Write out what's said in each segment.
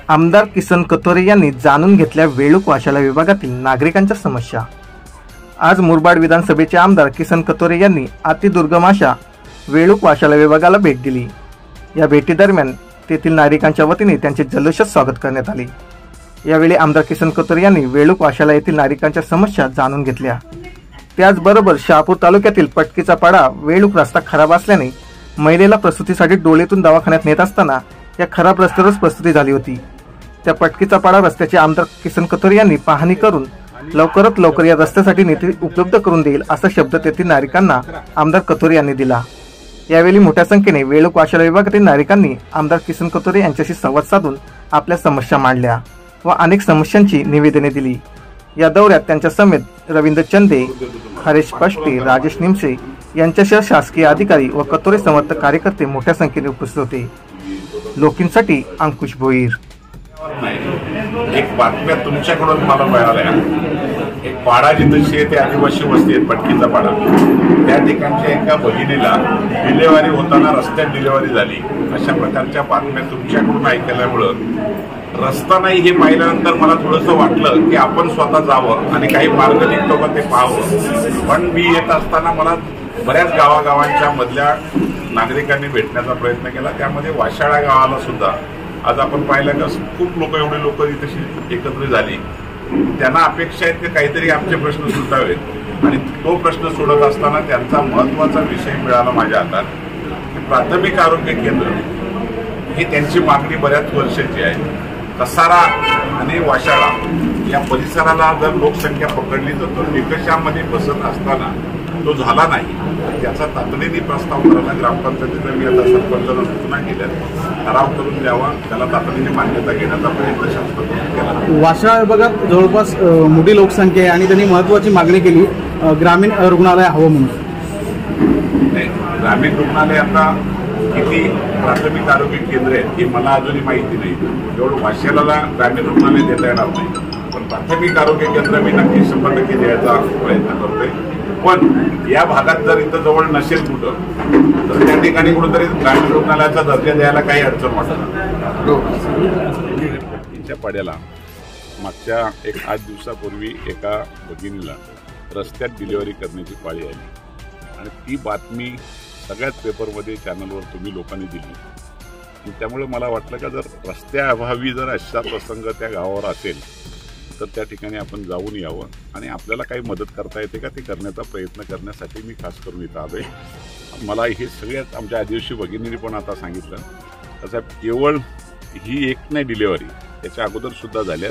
आमदार किसन कथोरे यांनी जाणून घेतल्या वेळूक वाशाला विभागातील नागरिकांच्या समस्या। आज मुरबाड विधानसभेचे आमदार किसन कथोरे यांनी अतिदुर्गम अशा वेळूक वाशाला विभागाला भेट दिली। या भेटीदरम्यान तेथील नागरिकांच्या वतीने त्यांचे जल्लोषात स्वागत करण्यात आले। यावेळी आमदार किसन कथोरे यांनी वेळूक वाशाला येथील नागरिकांच्या समस्या जाणून घेतल्या। त्याचबरोबर शहापूर तालुक्यातील पटकीचा पाडा वेळूक रस्ता खराब असल्याने महिलेला प्रसूतीसाठी डोळेतून दवाखान्यात नेत असताना या खराब रस्त्यावरच प्रसूती झाली होती। त्या पटकीचा पाडा रस्त्याचे आमदार किसन कथोरे यांनी पाहणी करून लवकरात लवकर या रस्त्यासाठी निधी उपलब्ध करून देईल असा शब्द तेथील नागरिकांना आमदार कथोरे यांनी दिला। यावेळी मोठ्या संख्येने वेळूक वाशाला विभागातील नागरिकांनी आमदार किसन कथोरे यांच्याशी संवाद साधून आपल्या समस्या मांडल्या व अनेक समस्यांची निवेदने दिली। या दौऱ्यात त्यांच्या समेत रवींद्र चंदे, हरेश पष्टे, राजेश निमसे यांच्यासह शासकीय अधिकारी व कथोरे समर्थक कार्यकर्ते मोठ्या संख्येने उपस्थित होते। लोकिनसाठी अंकुश भोईर। एक बातम्या तुमच्याकडून मला मिळाल्या। एक पाडा जिथं आहे ते आदिवासी वस्ती आहे, पटकीचा पाडा, त्या ठिकाणच्या एका भगिनीला डिलेव्हरी होताना रस्त्यात डिलेव्हरी झाली। अशा प्रकारच्या बातम्या तुमच्याकडून ऐकल्यामुळं रस्ता नाही हे पाहिल्यानंतर मला थोडंसं वाटलं की आपण स्वतः जावं आणि काही मार्ग निघतो का ते पाहावं। पण मी येत असताना मला बऱ्याच गावागावांच्या मधल्या नागरिकांनी भेटण्याचा प्रयत्न केला। त्यामध्ये वाशाळा गावाला सुद्धा आज आपण पाहिलं का खूप लोक, एवढे लोक इथे एकत्र झाली। त्यांना अपेक्षा आहे की काहीतरी आमचे प्रश्न सुटावेत आणि तो प्रश्न सोडत असताना त्यांचा महत्त्वाचा विषय मिळाला माझ्या हातात की प्राथमिक आरोग्य केंद्र ही त्यांची मागणी बऱ्याच वर्षाची आहे। कसारा आणि वाशाळा या परिसराला जर लोकसंख्या पकडली तर तो निकषामध्ये बसत असताना तो झाला नाही। त्याचा तातडीने प्रस्ताव करायला ग्रामपंचायतीचा मी आता सरपंचाला सूचना केल्या, ठराव करून द्यावा, त्याला तातडीने मान्यता घेण्याचा प्रयत्न शासनाकडून केला। वाशाळा विभागात जवळपास मोठी लोकसंख्या आहे आणि त्यांनी महत्त्वाची मागणी केली ग्रामीण रुग्णालय हवं म्हणून। नाही, ग्रामीण रुग्णालय आता किती प्राथमिक आरोग्य केंद्र आहेत हे मला अजूनही माहिती नाही। एवढं वाशाळ्याला ग्रामीण रुग्णालय देता येणार नाही, पण प्राथमिक आरोग्य केंद्र मी नक्की 100% द्यायचा प्रयत्न करतोय। पण या भागात जर इथं जवळ नसेल कुठं तर त्या ठिकाणी कुठंतरी ग्रामीण रुग्णालयाचा दर्जा द्यायला काही अडचण वाटत नाही। पाड्याला मागच्या 8 दिवसापूर्वी एका भगिनीला रस्त्यात डिलिव्हरी करण्याची पाळी आली आणि ती बातमी सगळ्याच पेपरमध्ये, चॅनलवर तुम्ही लोकांनी दिली। त्यामुळे मला वाटलं का जर रस्त्याअभावी जर अशा प्रसंग त्या गावावर असेल तर त्या ठिकाणी आपण जाऊन यावं आणि आपल्याला काही मदत करता येते का ते करण्याचा प्रयत्न करण्यासाठी मी खास करून इथं आलोय। मला हे सगळ्यात आमच्या आदिवासी भगिनींनी पण आता सांगितलं तसं केवळ ही एक नाही डिलिव्हरी, त्याच्या अगोदर सुद्धा झाल्या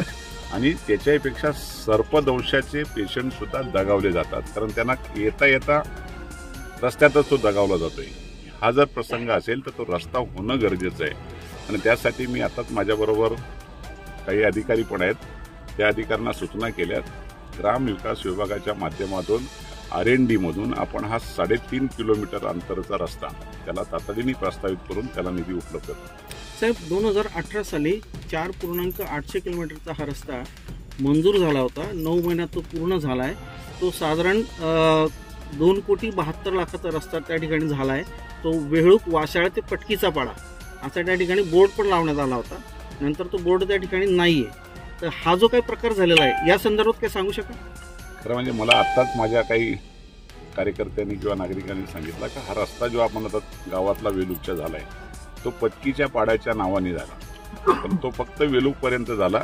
आणि त्याच्यापेक्षा सर्पदंशाचे पेशंटसुद्धा दगावले जातात, कारण त्यांना येता येता रस्त्यातच तो दगावला जातोय। हा जर प्रसंग असेल तर तो रस्ता होणं गरजेचं आहे आणि त्यासाठी मी आताच माझ्याबरोबर काही अधिकारी पण आहेत, त्या अधिकाऱ्यांना सूचना केल्यात ग्रामविकास विभागाच्या माध्यमातून R&D मधून आपण हा 3.5 किलोमीटर अंतराचा रस्ता त्याला तातडीने प्रस्तावित करून त्याला निधी उपलब्ध करू। साहेब, 2018 साली 4.8 किलोमीटरचा हा रस्ता मंजूर झाला होता। 9 महिन्यात तो पूर्ण झाला आहे। तो साधारण 2,72,00,000 रस्ता त्या ठिकाणी झाला आहे। तो वेळूक वाशाळा ते पटकीचा पाडा असा त्या ठिकाणी बोर्ड पण लावण्यात आला होता, नंतर तो बोर्ड त्या ठिकाणी नाही आहे। तर हा जो काही प्रकार झालेला आहे या संदर्भात काय सांगू शकाल? खरं म्हणजे मला आत्ताच माझ्या काही कार्यकर्त्यांनी किंवा नागरिकांनी सांगितलं की हा रस्ता जो आपण आता गावातला वेलूकचा झाला आहे तो पटकीच्या पाड्याच्या नावाने झाला, पण तो फक्त वेलूकपर्यंत झाला,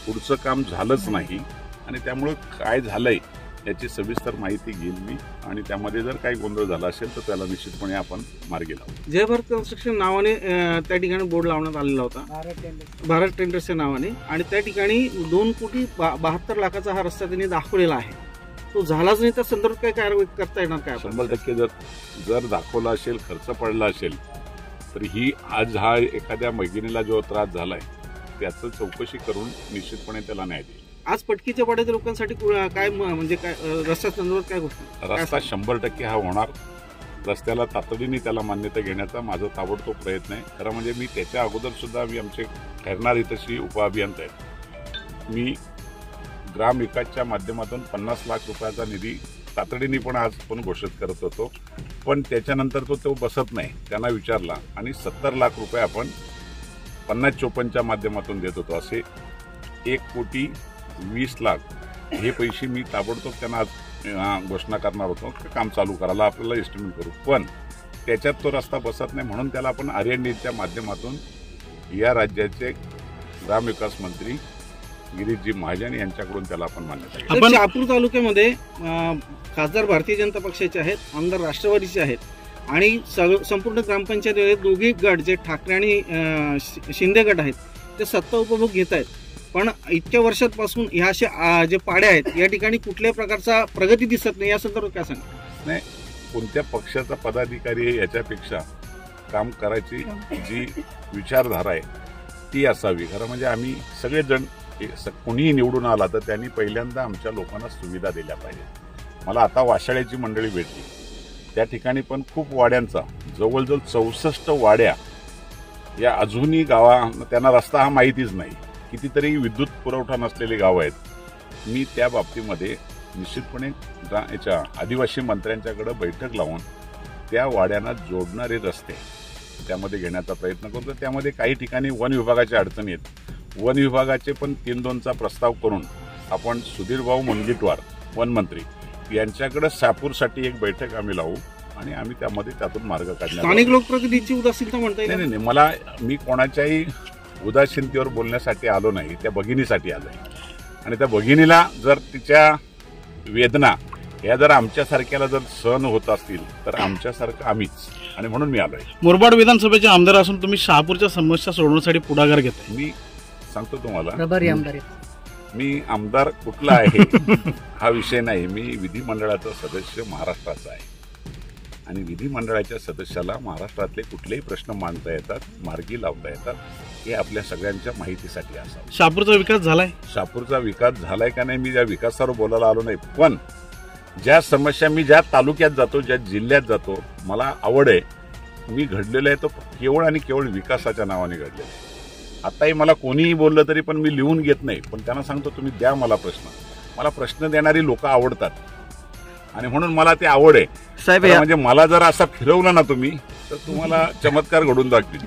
पुढचं काम झालंच नाही। आणि त्यामुळं काय झालंय याची सविस्तर माहिती घेईल मी आणि त्यामध्ये जर काही गोंधळ झाला असेल तर त्याला निश्चितपणे आपण मार्गी लावू। जय भारत कन्स्ट्रक्शन नावाने त्या ठिकाणी बोर्ड लावण्यात आलेला होता, भारत टेंडर्सच्या नावाने, आणि त्या ठिकाणी 2,72,00,000 हा रस्ता त्यांनी दाखवलेला आहे। तो झालाच नाही, त्या संदर्भात काय कारवाई करता येणार काय? 100% जर दाखवला असेल, खर्च पडला असेल तर ही आज हा एखाद्या भगिनीला जो त्रास झालाय त्याचं चौकशी करून निश्चितपणे त्याला न्याय देईल। आज पटकीच्या पाड्याच्या लोकांसाठी काय म्हणजे काय रस्त्या संदर्भात काय गोष्ट? रस्ता 100% हा होणार। रस्त्याला तातडीने त्याला मान्यता घेण्याचा माझा ताबडतोब प्रयत्न आहे। खरं म्हणजे मी त्याच्या अगोदर सुद्धा मी आमचे खैरनार हितैषी उपअभियंता आहेत, मी ग्रामविकासच्या माध्यमातून 50 लाख रुपयाचा निधी तातडीने पण आज पण घोषित करत होतो, पण त्याच्यानंतर तो बसत नाही। त्यांना विचारला आणि 70 लाख रुपये आपण 50-54च्या माध्यमातून देत होतो, असे 1,20,00,000 हे पैसे मी ताबडतोब त्यांना आज घोषणा करणार होतो की काम चालू करायला आपल्याला एस्टिमेट करू, पण त्याच्यात तो रस्ता बसत नाही म्हणून त्याला आपण R&Dच्या माध्यमातून या राज्याचे ग्रामविकास मंत्री गिरीशजी महाजन यांच्याकडून त्याला आपण मान्यता घेतली. आपण शहापूर तालुक्यामध्ये खासदार भारतीय जनता पक्षाचे आहेत, आमदार राष्ट्रवादीचे आहेत आणि संपूर्ण ग्रामपंचायतीमध्ये दोघे गट जे ठाकरे आणि शिंदे गट आहेत ते सत्ता उपभोग घेत आहेत, पण इतक्या वर्षांपासून ह्या अशा जे पाड्या आहेत या ठिकाणी कुठल्याही प्रकारचा प्रगती दिसत नाही, या संदर्भात काय सांगा? नाही, कोणत्या पक्षाचा पदाधिकारी आहे याच्यापेक्षा काम करायची जी विचारधारा आहे ती असावी. खरं म्हणजे आम्ही सगळेजण कोणीही निवडून आला तर त्यांनी पहिल्यांदा आमच्या लोकांना सुविधा दिल्या पाहिजे. मला आता वाशाळ्याची मंडळी भेटली, त्या ठिकाणी पण खूप वाड्यांचा जवळजवळ 64 वाड्या या अजूनही त्यांना रस्ता हा माहितीच नाही, कितीतरी विद्युत पुरवठा नसलेली गावं आहेत. मी त्या बाबतीमध्ये निश्चितपणे याच्या आदिवासी मंत्र्यांच्याकडे बैठक लावून त्या वाड्यांना जोडणारे रस्ते त्यामध्ये घेण्याचा प्रयत्न करतो. त्यामध्ये काही ठिकाणी वन विभागाच्या अडचणी आहेत, वन विभागाचे पण 3-2चा प्रस्ताव करून आपण सुधीरभाऊ मुनगंटीवार वनमंत्री यांच्याकडे शहापूरसाठी एक बैठक आम्ही लावू आणि आम्ही त्यातून मार्ग काढणार. स्थानिक लोकप्रतिनिधींची उदासीनता म्हणता येईल? नाही, मी कोणाच्याही उदासीनतेवर बोलण्यासाठी आलो नाही, त्या भगिनीसाठी आलोय. आणि त्या भगिनीला जर तिच्या वेदना या जर आमच्यासारख्याला जर सहन होत असतील तर आमच्यासारखं आम्हीच, आणि म्हणून मी आलोय. मुरबाड विधानसभेचे आमदार असून तुम्ही शहापूरच्या समस्या सोडवण्यासाठी पुढाकार घेताय. मी सांगतो तुम्हाला, आमदार मी आमदार कुठला आहे हा विषय नाही. मी विधिमंडळाचा सदस्य महाराष्ट्राचा आहे आणि विधिमंडळाच्या सदस्याला महाराष्ट्रातले कुठलेही प्रश्न मांडता येतात, मार्गी लावता येतात, हे आपल्या सगळ्यांच्या माहितीसाठी असावं. शहापूरचा विकास झालाय? शहापूरचा विकास झालाय का नाही मी त्या विकासावर बोलायला आलो नाही, पण ज्या समस्या मी ज्या तालुक्यात जातो, ज्या जिल्ह्यात जातो, मला आवड आहे. मी घडलेलं आहे तो केवळ आणि केवळ विकासाच्या नावाने घडलेलं आहे. आताही मला कोणीही बोललं तरी पण मी लिहून घेत नाही, पण त्यांना सांगतो तुम्ही द्या मला प्रश्न. मला प्रश्न देणारी लोक आवडतात आणि म्हणून मला ते आवड आहे. साहेब, म्हणजे मला जर असा फिरवलं ना तुम्ही तर तुम्हाला चमत्कार घडून दाखतील.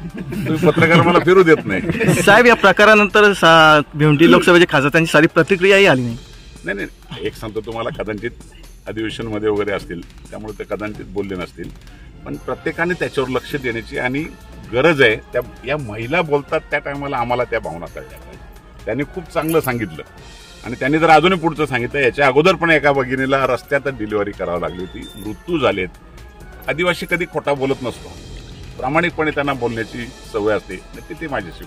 तुम्ही पत्रकार मला फिरू देत नाही. साहेब, या प्रकारानंतर भिवंडी लोकसभेचे खासदार त्यांची सारी प्रतिक्रियाही आली नाही. नाही, एक सांगतो तुम्हाला, कदाचित अधिवेशनमध्ये वगैरे असतील त्यामुळे ते कदाचित बोलले नसतील, पण प्रत्येकाने त्याच्यावर लक्ष देण्याची आणि गरज आहे. त्या या महिला बोलतात त्या टायमाला आम्हाला त्या भावना कळल्या पाहिजे. त्यांनी खूप चांगलं सांगितलं आणि त्यांनी जर अजूनही पुढचं सांगितलं. याच्या अगोदर पण एका भगिनीला रस्त्यातच डिलिव्हरी करावी लागली होती, मृत्यू झालेत. आदिवासी कधी खोटा बोलत नसतो, प्रामाणिकपणे त्यांना बोलण्याची सवय असते, ते माझ्याशी